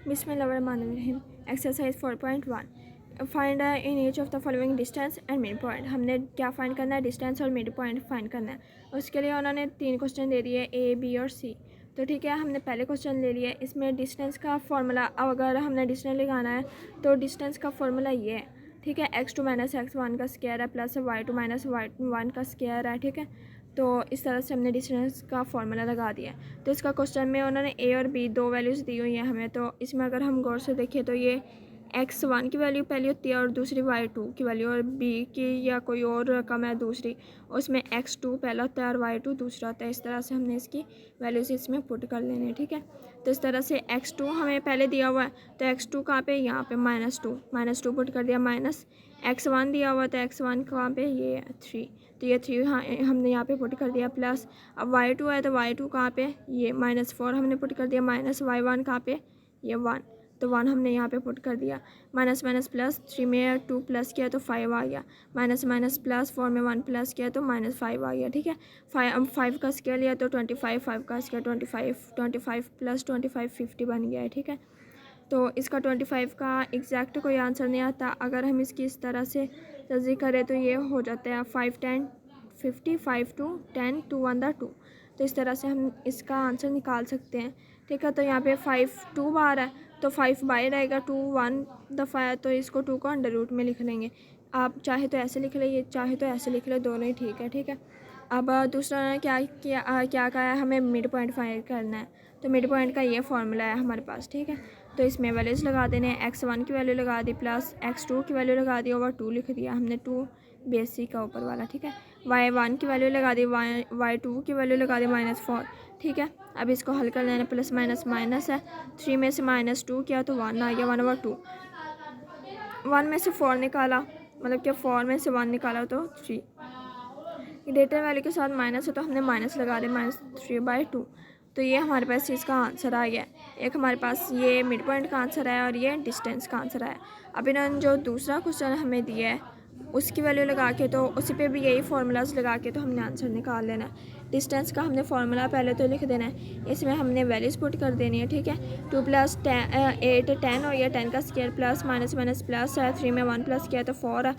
बिस्मिल्लाहिर्रहमानिर्रहीम। Exercise 4.1 find in each of the following distance and mid point. हमने क्या find करना है, डिस्टेंस और मिड पॉइंट फाइंड करना है। उसके लिए उन्होंने 3 क्वेश्चन दे दिए, ए बी और सी। तो ठीक है, हमने पहले क्वेश्चन ले लिया। इसमें डिस्टेंस का फार्मूला, अगर हमने डिस्टेंस लगाना है तो डिस्टेंस का फार्मूला ये है, ठीक है। x2 माइनस x1 का स्क्वायर है प्लस y2 माइनस y1 का स्क्वायर है, ठीक है। तो इस तरह से हमने डिस्टेंस का फार्मूला लगा दिया। तो इसका क्वेश्चन में उन्होंने ए और बी 2 वैल्यूज़ दी हुई हैं हमें। तो इसमें अगर हम गौर से देखें तो ये x1 की वैल्यू पहली होती है और दूसरी y2 की वैल्यू, और b की या कोई और रकम है दूसरी, उसमें x2 पहला होता है और y2 दूसरा होता है। इस तरह से हमने इसकी वैल्यूज़ इसमें पुट कर लेनी है, ठीक है। तो इस तरह से x2 हमें पहले दिया हुआ है, तो x2 कहाँ पे, यहाँ पे -2 पुट कर दिया, माइनस x1 दिया हुआ, तो x1 कहाँ पे, ये 3, तो ये 3 हाँ हमने यहाँ पे पुट कर दिया, प्लस अब y2 है तो y2 कहाँ पे, ये -4 हमने पुट कर दिया, माइनस y1 कहाँ पे, ये 1, तो 1 हमने यहाँ पे पुट कर दिया। माइनस माइनस प्लस, 3 में 2 प्लस किया तो 5 आ गया, माइनस माइनस प्लस, 4 में 1 प्लस किया तो -5 आ गया, ठीक है। 5 का स्क्वायर लिया तो 25, 5 का स्क्वायर 25 प्लस 25 50 बन गया है, ठीक है। तो इसका 25 का एग्जैक्ट कोई आंसर नहीं आता। अगर हम इसकी इस तरह से तस्दीक करें तो ये हो जाता है 5 10 50, 5 2 10 2 1 2। तो इस तरह से हम इसका आंसर निकाल सकते हैं, ठीक है। तो यहाँ पे 5 2 बार है तो 5 बाहर आएगा, 2 1 दफ़ा है तो इसको 2 को अंडर रूट में लिख लेंगे। आप चाहे तो ऐसे लिख ले, चाहे तो ऐसे लिख ले, दोनों ही ठीक है, ठीक है। अब दूसरा ने क्या कहा है, हमें मिड पॉइंट फाइंड करना है। तो मिड पॉइंट का ये फार्मूला है हमारे पास, ठीक है। तो इसमें वैल्यूज़ लगा देने हैं, x1 की वैल्यू लगा दी प्लस x2 की वैल्यू लगा दी, ओवर 2 लिख दिया हमने, 2 बेसिक का ऊपर वाला, ठीक है। y1 की वैल्यू लगा दी, y2 की वैल्यू लगा दी -4, ठीक है। अब इसको हल कर लेना, प्लस माइनस माइनस है, 3 में से -2 किया तो 1 आ गया, 1/2। 1 में से 4 निकाला, मतलब कि 4 में से 1 निकाला तो 3। ग्रेटर वैल्यू के साथ माइनस है तो हमने माइनस लगा दिया, -3/2। तो ये हमारे पास इसका आंसर आ गया। एक हमारे पास ये मिड पॉइंट का आंसर है और ये डिस्टेंस का आंसर है। अब इन्होंने जो दूसरा क्वेश्चन हमें दिया है उसकी वैल्यू लगा के, तो उसी पे भी यही फार्मूलाज लगा के तो हमने आंसर निकाल लेना है। डिस्टेंस का हमने फार्मूला पहले तो लिख देना है, इसमें हमने वैल्यूज पुट कर देनी है, ठीक है। 2 + 8 10 और ये 10 का square plus minus minus plus है, 3 में 1 प्लस किया तो 4 है,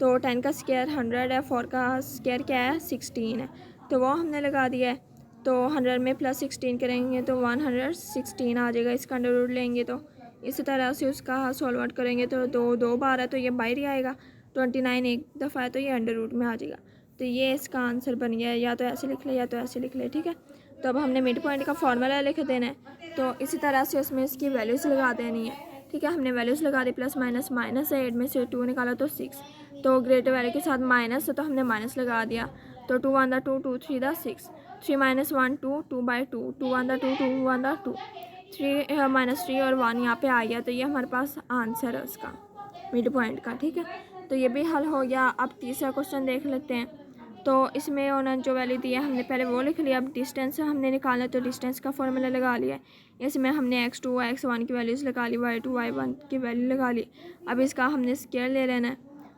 तो 10 का स्क्वायर 100 है, 4 का स्क्वायर क्या है, 16 है, तो वो हमने लगा दिया है। तो 100 में प्लस 16 करेंगे तो 116 आ जाएगा, इसका अंडर रूट लेंगे तो इसी तरह से उसका सॉल्व आउट करेंगे तो 2 बार है तो ये बाहर ही आएगा, 29 एक दफ़ा है तो ये अंडर रूट में आ जाएगा। तो ये इसका आंसर बन गया है, या तो ऐसे लिख ले या तो ऐसे लिख ले, ठीक है। तो अब हमने मिड पॉइंट का फार्मूला लिख देना है, तो इसी तरह से उसमें इसकी वैल्यूज़ लगा देनी है, ठीक है। हमने वैल्यूज़ लगा दी, प्लस माइनस माइनस है, 8 में से 2 निकाला तो 6, तो ग्रेटर वैल्यू के साथ माइनस है तो हमने माइनस लगा दिया, तो 2 1 2 2 3 6, 3 - 1 2 2/2, 2 1 2 2 1 2, 3 -3 और 1 यहाँ पे आ गया। तो ये हमारे पास आंसर है उसका मिड पॉइंट का, ठीक है। तो ये भी हल हो गया। अब तीसरा क्वेश्चन देख लेते हैं। तो इसमें उन्होंने जो वैल्यू दी है हमने पहले वो लिख लिया। अब डिस्टेंस हमने निकालना, तो डिस्टेंस का फॉर्मूला लगा लिया। इसमें हमने x2 x1 की वैल्यूज़ लगा ली, y2 y1 की वैल्यू लगा ली। अब इसका हमने स्क्वायर ले लेना है।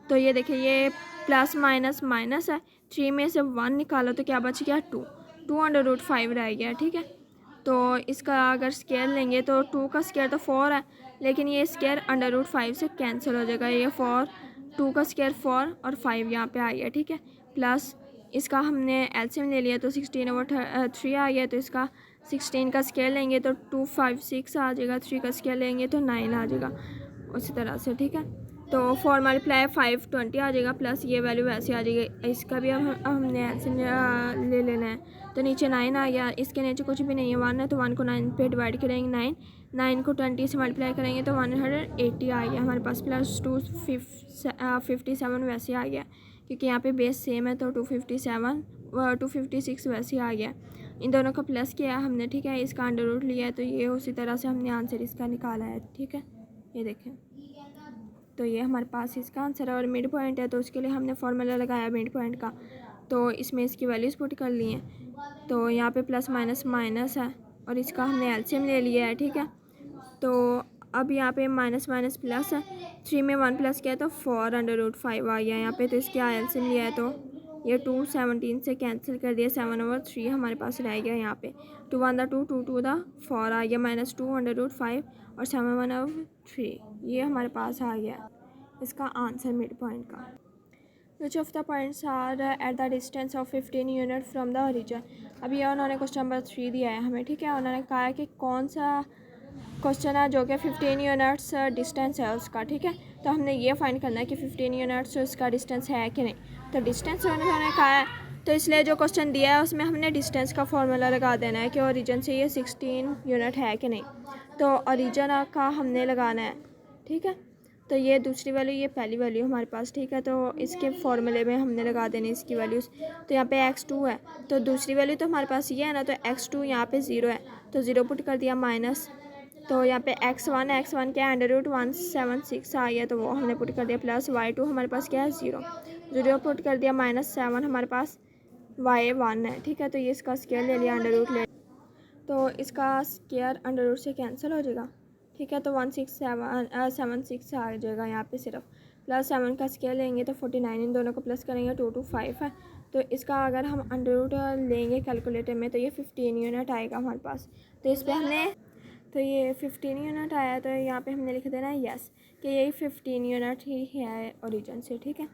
तो ये देखिए, ये प्लस माइनस माइनस है, 3 में से 1 निकालो तो क्या बच गया, 2 रह गया, ठीक है। तो इसका अगर स्क्वायर लेंगे तो 2 का स्क्वायर तो 4 है, लेकिन ये स्क्वायर √5 से कैंसिल हो जाएगा। ये 4, 2 का स्क्वायर 4 और 5 यहाँ पे आ गया, ठीक है। प्लस इसका हमने एलसीएम ले लिया तो 16/3 आ गया, तो इसका 16 का स्क्वायर लेंगे तो 2 5 6 आ जाएगा, 3 का स्क्वायर लेंगे तो 9 आ जाएगा, उसी तरह से, ठीक है। तो 4 × 5 20 आ जाएगा, प्लस ये वैल्यू वैसे आ जाएगी। इसका भी हमने एलसीएम ले लेना है, तो नीचे 9 आ गया, इसके नीचे कुछ भी नहीं है, 1 है तो 1 को 9 पे डिवाइड करेंगे, 9 को 20 से मल्टीप्लाई करेंगे तो 180 आ गया हमारे पास, प्लस 257 वैसे आ गया, क्योंकि यहाँ पे बेस सेम है तो 256 वैसे आ गया। इन दोनों का प्लस किया हमने, ठीक है। इसका अंडर रूट लिया है, तो ये उसी तरह से हमने आंसर इसका निकाला है, ठीक है। ये देखें, तो ये हमारे पास इसका आंसर है। और मिड पॉइंट है तो उसके लिए हमने फार्मूला लगाया मिड पॉइंट का, तो इसमें इसकी वैल्यूज़ पुट कर ली हैं। तो यहाँ पे प्लस माइनस माइनस है और इसका हमने एलसीएम ले लिया है, ठीक है। तो अब यहाँ पे माइनस माइनस प्लस है, 3 में 1 प्लस किया तो 4√5 आ गया यहाँ पे, तो इसका एलसीएम लिया है तो ये 2 17 से कैंसिल कर दिया, 7/3 हमारे पास रह गया यहाँ पे, 2 1 2 2 2 4 आ गया, -2 √5 और 7/3 ये हमारे पास आ गया इसका आंसर मिड पॉइंट का। Which of the points are at the distance of 15 unit from the origin. अब ये उन्होंने क्वेश्चन नंबर 3 दिया है हमें, ठीक है। उन्होंने कहा है कि कौन सा क्वेश्चन है जो कि 15 यूनिट्स डिस्टेंस है उसका, ठीक है। तो हमने ये फाइंड करना है कि 15 यूनिट्स उसका डिस्टेंस है कि नहीं। तो डिस्टेंस उन्होंने कहा है, तो इसलिए जो क्वेश्चन दिया है उसमें हमने डिस्टेंस का फॉर्मूला लगा देना है कि ओरिजिन से ये 16 यूनिट है कि नहीं। तो ओरिजिन का हमने लगाना है, ठीक है। तो ये दूसरी वैल्यू, ये पहली वैल्यू हमारे पास, ठीक है। तो इसके फॉर्मूले में हमने लगा देने इसकी वैल्यूज़। तो यहाँ पे x2 है, तो दूसरी वैल्यू तो हमारे पास ये है ना, तो x2 यहाँ पे 0 है, तो 0 पुट कर दिया माइनस। तो यहाँ पे x1 है, x1 क्या है √176 आ गया, तो वो हमने पुट कर दिया प्लस। y2 हमारे पास क्या है 0 पुट कर दिया -7 हमारे पास y1 है, ठीक है। तो ये इसका स्क्वायर ले लिया, अंडर ले, तो इसका स्क्वायर अंडर से कैंसिल हो जाएगा, ठीक है। तो 167 आ जाएगा यहाँ पे सिर्फ, +7 का स्क्वायर लेंगे तो 49, इन दोनों को प्लस करेंगे 2 to 5 है। तो इसका अगर हम अंडर लेंगे कैलकुलेटर में तो ये 15 यूनिट आएगा हमारे पास। तो इस पर हमने, तो ये 15 यूनिट आया, तो यहाँ पे हमने लिख देना है यस कि यही 15 यूनिट ही है ओरिजिन से, ठीक है।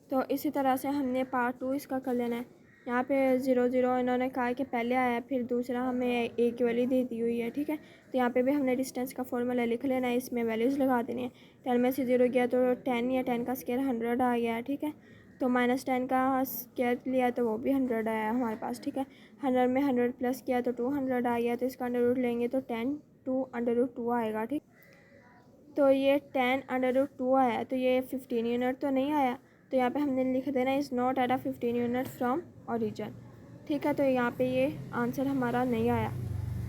तो इसी तरह से हमने पार्ट 2 इसका कर लेना है। यहाँ पे 0 0 इन्होंने कहा कि पहले आया, फिर दूसरा हमें ए की वैल्यू दे दी हुई है, ठीक है। तो यहाँ पे भी हमने डिस्टेंस का फॉर्मूला लिख लेना है, इसमें वैल्यूज़ लगा देनी है। 10 में से 0 गया तो 10 या 10 का स्क्वायर 100 आ गया, ठीक है। तो -10 का स्क्वायर लिया तो वो भी 100 आया हमारे पास, ठीक है। 100 में 100 प्लस किया तो 200 आ गया, तो इसका अंडर लेंगे तो 10 to √2 आएगा, ठीक। तो ये 10 √2 आया, तो ये 15 यूनिट तो नहीं आया। तो यहाँ पे हमने लिख देना is not at 15 unit from origin, ठीक है। तो यहाँ पे ये आंसर हमारा नहीं आया,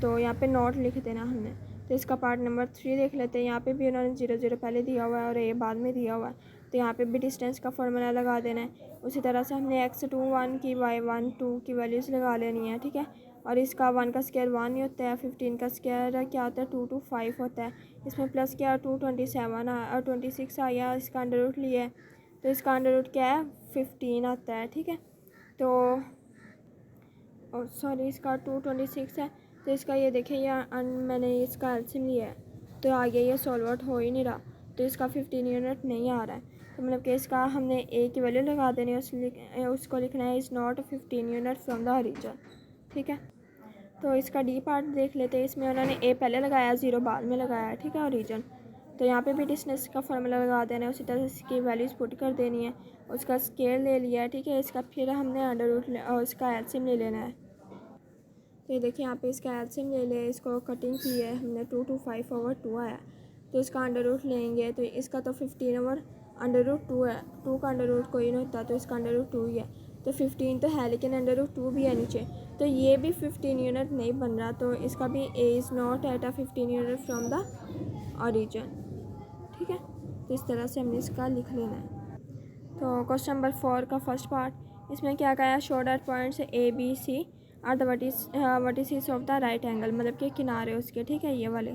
तो यहाँ पे नॉट लिख देना हमने। तो इसका पार्ट नंबर 3 देख लेते हैं। यहाँ पे भी उन्होंने 0 0 पहले दिया हुआ है और ये बाद में दिया हुआ है, तो यहाँ पे भी डिस्टेंस का फॉर्मूला लगा देना है। उसी तरह से हमने x2 1 की y1 2 की वैल्यूज़ लगा लेनी है, ठीक है। और इसका 1 का स्क्वायर 1 ही होता है, 15 का स्क्वायर क्या होता है 2 to 5 होता है। इसमें प्लस किया 227 और 26 आया, इसका अंडर रूट लिया है, तो इसका अंडर रूट क्या है 15 आता है, ठीक है। तो सॉरी इसका 226 है, तो इसका ये देखिए यहाँ मैंने इसका एलसीएम लिया है, तो आगे ये सॉल्व आउट हो ही नहीं रहा, तो इसका 15 यूनिट नहीं आ रहा है। तो मतलब कि इसका हमने ए की वैल्यू लगा देनी है, उसको लिखना है is not 15 unit from the origin, ठीक है। तो इसका डी पार्ट देख लेते हैं। इसमें उन्होंने ए पहले लगाया 0 बाद में लगाया, ठीक है, ओरिजिन। तो यहाँ पे भी डिस्टेंस का फॉर्मूला लगा देना है, उसी तरह से इसकी वैल्यूज़ पुट कर देनी है, उसका स्केल ले लिया है, ठीक है। इसका फिर हमने अंडर रूट और इसका एलसीएम ले लेना है। तो ये देखिए यहाँ पे इसका एलसीएम ले लिया, इसको कटिंग की है हमने, 2 to 5/2 आया, तो इसका अंडर रूट लेंगे तो इसका तो 15/√2 है, 2 का अंडर रूट कोई नहीं होता, तो इसका अंडर रूट 2 ही है। तो 15 तो है लेकिन अंडर रूट 2 भी है नीचे, तो ये भी 15 यूनिट नहीं बन रहा, तो इसका भी A is not at 15 unit from the origin, ठीक है। तो इस तरह से हमने इसका लिख लेना है। तो क्वेश्चन नंबर 4 का फर्स्ट पार्ट, इसमें क्या कहा है, show that points A B C are the vertices of the right angle, मतलब कि किनारे उसके, ठीक है, ये वाले।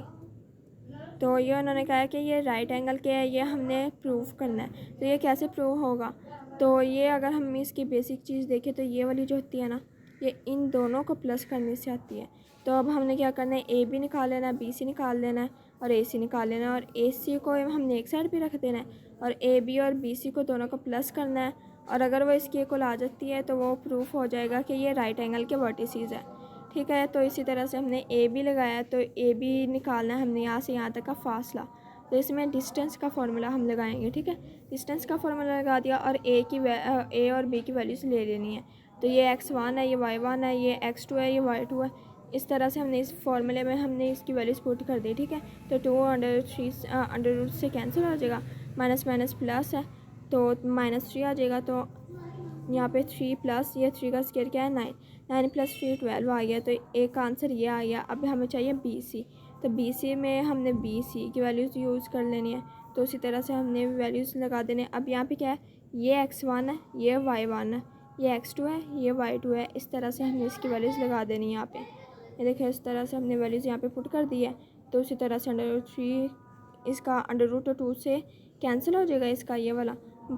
तो ये उन्होंने कहा है कि ये राइट एंगल के है, ये हमने प्रूव करना है। तो ये कैसे प्रूव होगा, तो ये अगर हम इसकी बेसिक चीज़ देखें तो ये वाली जो होती है ना, ये इन दोनों को प्लस करने से आती है। तो अब हमने क्या करना है, ए बी निकाल लेना है, बी सी निकाल लेना है और ए सी निकाल लेना है, और ए सी को हमने एक साइड पे रख देना है और ए बी और बी सी को दोनों को प्लस करना है, और अगर वो इसकी इक्वल आ जाती है तो वो प्रूफ हो जाएगा कि ये राइट एंगल के वर्टिसेस है, ठीक है। तो इसी तरह से हमने ए बी लगाया, तो ए बी निकालना है हमने यहाँ से यहाँ तक का फासला, तो इसमें डिस्टेंस का फॉर्मूला हम लगाएंगे, ठीक है। डिस्टेंस का फॉर्मूला लगा दिया और ए और बी की वैल्यूज़ ले लेनी है। तो ये x1 है, ये y1 है, ये x2 है, ये y2 है। इस तरह से हमने इस फॉर्मूले में हमने इसकी वैल्यूज़ पुट कर दी, ठीक है। तो 2 अंडर रूट से कैंसिल हो जाएगा, माइनस माइनस प्लस है तो -3 आ जाएगा। तो यहाँ पे 3 प्लस ये 3 का स्क्वायर क्या है 9 + 3 12 आ गया, तो एक आंसर ये आ गया। अब हमें चाहिए बी सी, तो बी सी में हमने बी सी की वैल्यूज़ यूज़ कर लेनी है, तो उसी तरह से हमने वैल्यूज़ लगा देने। अब यहाँ पे क्या है, ये x1 है, ये y1 है, ये x2 है, ये y2 है। इस तरह से हमने इसकी वैल्यूज़ लगा देनी है यहाँ पे। ये देखिए इस तरह से हमने वैल्यूज़ यहाँ पे पुट कर दी है। तो उसी तरह से √3 इसका √2 से कैंसिल हो जाएगा, इसका ये वाला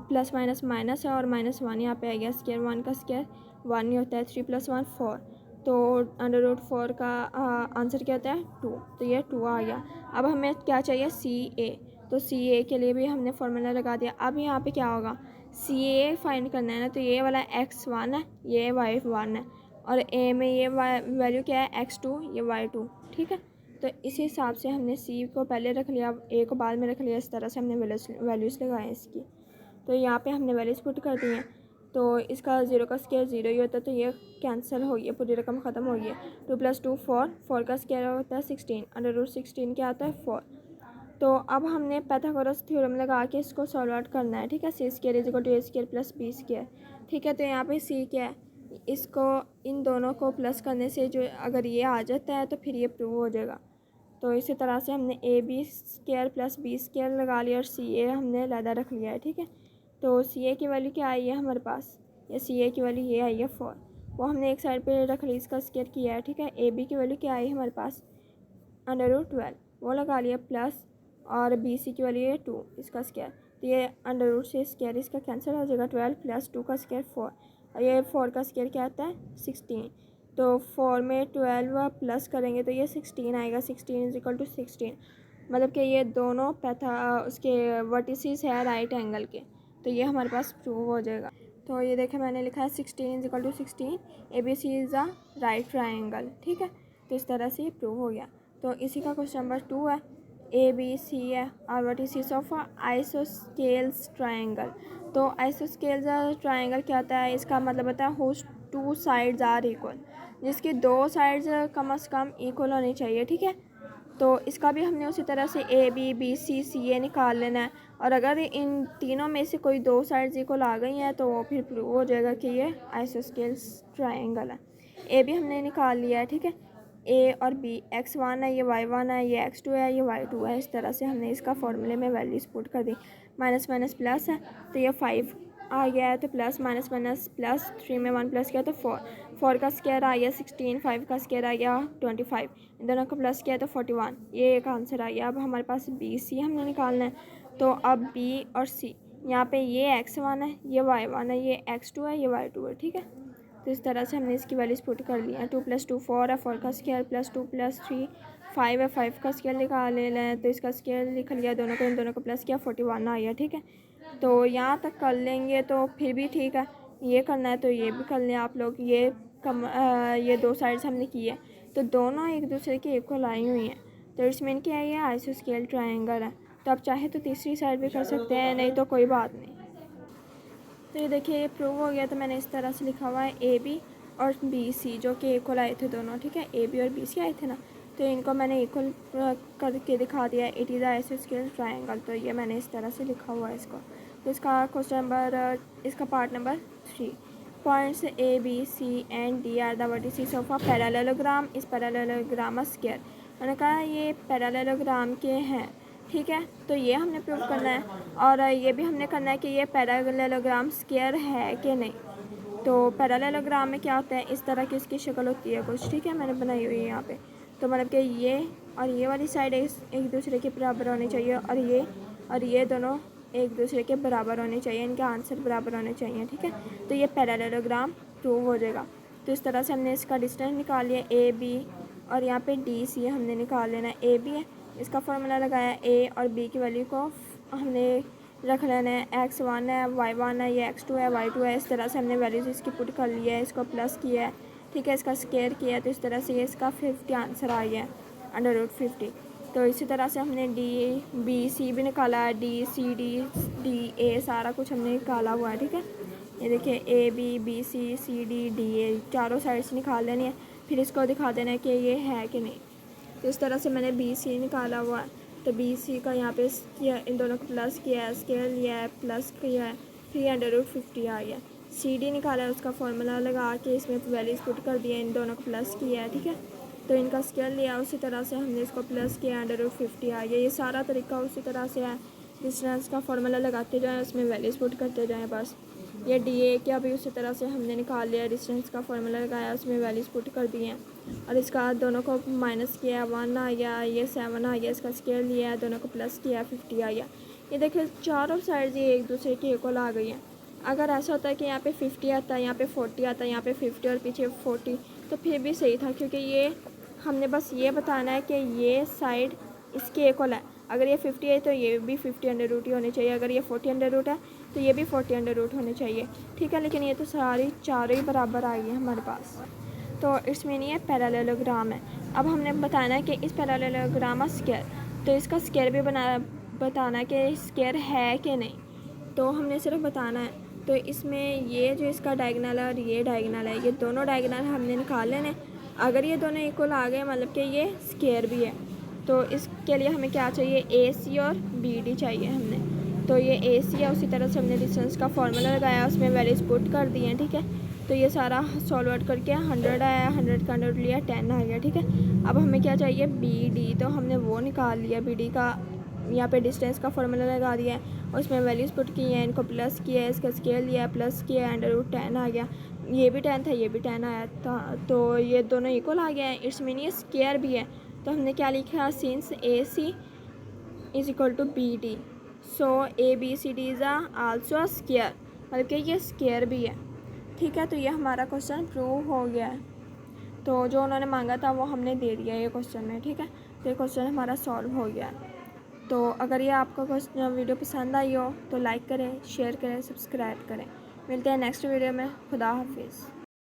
प्लस माइनस माइनस है और -1 यहाँ पे आ गया, स्क्वायर 1 का स्क्वायर 1 ही होता है, 3 + 1 4, तो √4 का आंसर क्या होता है 2, तो ये 2 आ गया। अब हमें क्या चाहिए CA, तो CA के लिए भी हमने फार्मूला लगा दिया। अब यहाँ पे क्या होगा, CA फाइंड करना है ना, तो ये वाला x1 है, ये y1 है, और A में ये वैल्यू क्या है x2, ये y2, ठीक है। तो इस हिसाब से हमने C को पहले रख लिया, A को बाद में रख लिया, इस तरह से हमने वैल्यूज़ लगाए इसकी। तो यहाँ पे हमने वैल्यूज़ पुट कर दी हैं। तो इसका 0 का स्क्वायर 0 ही होता है, तो ये कैंसिल हो गया, पूरी रकम ख़त्म हो गई है। 2 + 2 4, 4 का स्क्वायर होता है 16, √16 क्या आता है 4। तो अब हमने पाइथागोरस थ्योरम लगा के इसको सॉल्व आउट करना है, ठीक है। C² = A² + B², ठीक है। तो यहाँ पे C क्या है, इसको इन दोनों को प्लस करने से जो अगर ये आ जाता है तो फिर ये प्रूव हो जाएगा। तो इसी तरह से हमने AB² + B² लगा लिया और CA हमने अलग रख लिया है, ठीक है। तो CA की वैल्यू क्या आई है हमारे पास, या CA की वैल्यू ये आई है 4, वो हमने एक साइड पे रख ली, इसका स्क्वायर किया है, ठीक है। AB की वैल्यू क्या आई हमारे पास √12, वो लगा लिया प्लस, और BC की वैल्यू है 2, इसका स्क्वायर, तो ये √ से स्क्वायर इसका कैंसिल हो जाएगा। 12 + 2 का स्क्वायर 4, और ये 4 का स्क्वायर क्या आता है 16। तो 4 में 12 प्लस करेंगे तो ये 16 आएगा। 16 = 16, मतलब कि ये दोनों उसके वर्टिसेस है राइट एंगल के, तो ये हमारे पास प्रूव हो जाएगा। तो ये देखें मैंने लिखा है 16 = 16, ABC is a right triangle, ठीक है। तो इस तरह से ये प्रूव हो गया। तो इसी का क्वेश्चन नंबर 2 है, ABC है और वर्टिसेस ऑफ आइसोस्केल्स ट्रायंगल। तो आइसोस्केल्स ट्रायंगल क्या होता है, इसका मतलब होता है हुज 2 साइड्स आर इक्वल, जिसकी 2 साइड्स कम से कम इक्वल होनी चाहिए, ठीक है। तो इसका भी हमने उसी तरह से AB BC CA निकाल लेना है, और अगर इन तीनों में से कोई 2 साइड्स इक्वल आ गई हैं तो वो फिर प्रूव हो जाएगा कि ये आइसोस्केल्स ट्रायंगल है। A भी हमने निकाल लिया है, ठीक है। A और B, x1 है, ये y1 है, ये x2 है, ये y2 है। इस तरह से हमने इसका फॉर्मूले में वैल्यूज पुट कर दी। माइनस माइनस प्लस है, तो ये 5 आ गया है, तो प्लस माइनस माइनस प्लस, 3 में 1 प्लस किया तो 4, 4 का स्क्वायर आ गया 16, 5 का स्क्वायर आ गया 25, इन दोनों को प्लस किया तो 41, ये एक आंसर आ गया। अब हमारे पास BC हमने निकालना है, तो अब B और C, यहाँ पे ये x1 है, ये y1 है, ये x2 है, ये y2 है, ठीक है। तो इस तरह से हमने इसकी वैल्यूज पुट कर ली हैं। 2 + 2 4 है, 4 का स्क्वायर प्लस 2 + 3 5 है, 5 का स्क्वायर निकाल लेना है, तो इसका स्क्वायर लिख लिया, दोनों को इन दोनों को प्लस किया 41 आ गया, ठीक है। तो यहाँ तक कर लेंगे तो फिर भी ठीक है, ये करना है तो ये भी कर लें आप लोग। ये 2 साइड्स हमने की है, तो दोनों एक दूसरे के इक्वल आई हुई हैं, तो इसमें क्या है, ये आइसोस्केल ट्रायंगल है। तो आप चाहे तो तीसरी साइड भी कर सकते हैं, नहीं तो कोई बात नहीं। तो ये देखिए ये प्रूव हो गया। तो मैंने इस तरह से लिखा हुआ है AB और BC जो कि इक्वल आए थे दोनों, ठीक है। AB और BC आए थे ना, तो इनको मैंने इक्वल करके दिखा दिया, इट इज़ आइसोस्केल ट्रायंगल। तो ये मैंने इस तरह से लिखा हुआ है इसको। तो इसका क्वेश्चन नंबर, इसका part number 3, points A B C and D are the vertices of a parallelogram, इस पैरेललोग्राम स्क्वायर। मैंने कहा ये पैरेललोग्राम के हैं, ठीक है। तो ये हमने प्रूव करना है, और ये भी हमने करना है कि ये पैरेललोग्राम स्क्वायर है कि नहीं। तो पैरेललोग्राम में क्या होता है, इस तरह की इसकी शक्ल होती है कुछ, ठीक है, मैंने बनाई हुई है यहाँ पे। तो मतलब कि ये और ये वाली साइड एक दूसरे के बराबर होनी चाहिए, और ये दोनों एक दूसरे के बराबर होने चाहिए, इनके आंसर बराबर होने चाहिए, ठीक है। तो ये पैरेललोग्राम प्रूव हो जाएगा। तो इस तरह से हमने इसका डिस्टेंस निकाल लिया AB, और यहाँ पे DC हमने निकाल लेना है। AB है, इसका फार्मूला लगाया, A और B की वैल्यू को हमने रख लेना है, x1 है, y1 है, ये x2 है, y2 है। इस तरह से हमने वैल्यूज़ इसकी पुट कर लिया है, इसको प्लस किया है, ठीक है, इसका स्क्वायर किया है। तो इस तरह से ये इसका 50 आंसर आ गया √50। तो इसी तरह से हमने DBC भी निकाला है, DCD DA सारा कुछ हमने निकाला हुआ है, ठीक है। ये देखिए AB BC CD DA चारों साइड्स निकाल लेनी है, फिर इसको दिखा देना है कि ये है कि नहीं। तो इस तरह से मैंने BC निकाला हुआ है। तो BC का यहाँ पे किया, इन दोनों को प्लस किया है, स्केल लिया है, प्लस किया है, 350 आ गया। CD निकाला है, उसका फार्मूला लगा के इसमें वैल्यूज पुट कर दिया, इन दोनों को प्लस किया है, ठीक है। तो इनका स्केल लिया, उसी तरह से हमने इसको प्लस किया, √50 आ गया। ये सारा तरीका उसी तरह से है, डिस्टेंस का फार्मूला लगाते जाएँ, उसमें वैल्यूज पुट करते जाएँ बस। ये DA क्या भी उसी तरह से हमने निकाल लिया, डिस्टेंस का फार्मूला लगाया, उसमें वैल्यूज पुट कर दिए हैं, और इसका दोनों को माइनस किया, 1 आ गया, ये 7 आ गया, इसका स्केल लिया है, दोनों को प्लस किया, 50 आ गया। ये देखिए चारों साइड ये एक दूसरे के इक्वल आ गई हैं। अगर ऐसा होता है कि यहाँ पे 50 आता है, यहाँ पे 40 आता है, यहाँ पे 50 और पीछे 40, तो फिर भी सही था, क्योंकि ये हमने बस ये बताना है कि ये साइड इसके इक्वल है। अगर ये 50 है तो ये भी 50 अंडर रूट ही होनी चाहिए, अगर ये 40 अंडर रूट है तो ये भी 40 अंडर रूट होने चाहिए, ठीक है। लेकिन ये तो सारी चारों ही बराबर आ गई है हमारे पास, तो इसमें नहीं है पैरेललोग्राम है। अब हमने बताना है कि इस पैरेललोग्राम का स्क्वायर, तो इसका स्क्वायर भी बताना है कि स्क्वायर है कि नहीं, तो हमने सिर्फ बताना है। तो इसमें ये जो इसका डायगोनल है और ये डायगोनल है, ये दोनों डायगोनल हमने निकाल लेने। अगर ये दोनों इक्वल आ गए मतलब कि ये स्क्वायर भी है, तो इसके लिए हमें क्या चाहिए, AC और BD चाहिए हमने। तो ये AC है, उसी तरह से हमने डिस्टेंस का फार्मूला लगाया, उसमें वैल्यूज पुट कर दी हैं, ठीक है। तो ये सारा सॉल्व आउट करके 100 आया, 100 का अंडर रूट लिया, 10 आ गया, ठीक है। अब हमें क्या चाहिए, BD, तो हमने वो निकाल लिया। BD का यहाँ पे डिस्टेंस का फार्मूला लगा दिया है, उसमें वैल्यूज़ पुट की हैं, इनको प्लस किया है, इसका स्केल लिया, प्लस किया, अंडर रूट 10 आ गया। ये भी 10 था, ये भी 10 आया था, तो ये दोनों इक्वल आ गया है। इट्स मीन ये स्क्वायर भी है, तो हमने क्या लिखा, since AC is equal to BD, so ABCD is also a square, मतलब कि ये स्क्वायर भी है, ठीक है। तो ये हमारा क्वेश्चन प्रूव हो गया है। तो जो उन्होंने मांगा था वो हमने दे दिया ये क्वेश्चन में, ठीक है। तो ये क्वेश्चन हमारा सॉल्व हो गया है। तो अगर ये आपको क्वेश्चन वीडियो पसंद आई हो तो लाइक करें, शेयर करें, सब्सक्राइब करें। मिलते हैं नेक्स्ट वीडियो में। खुदा हाफिज़।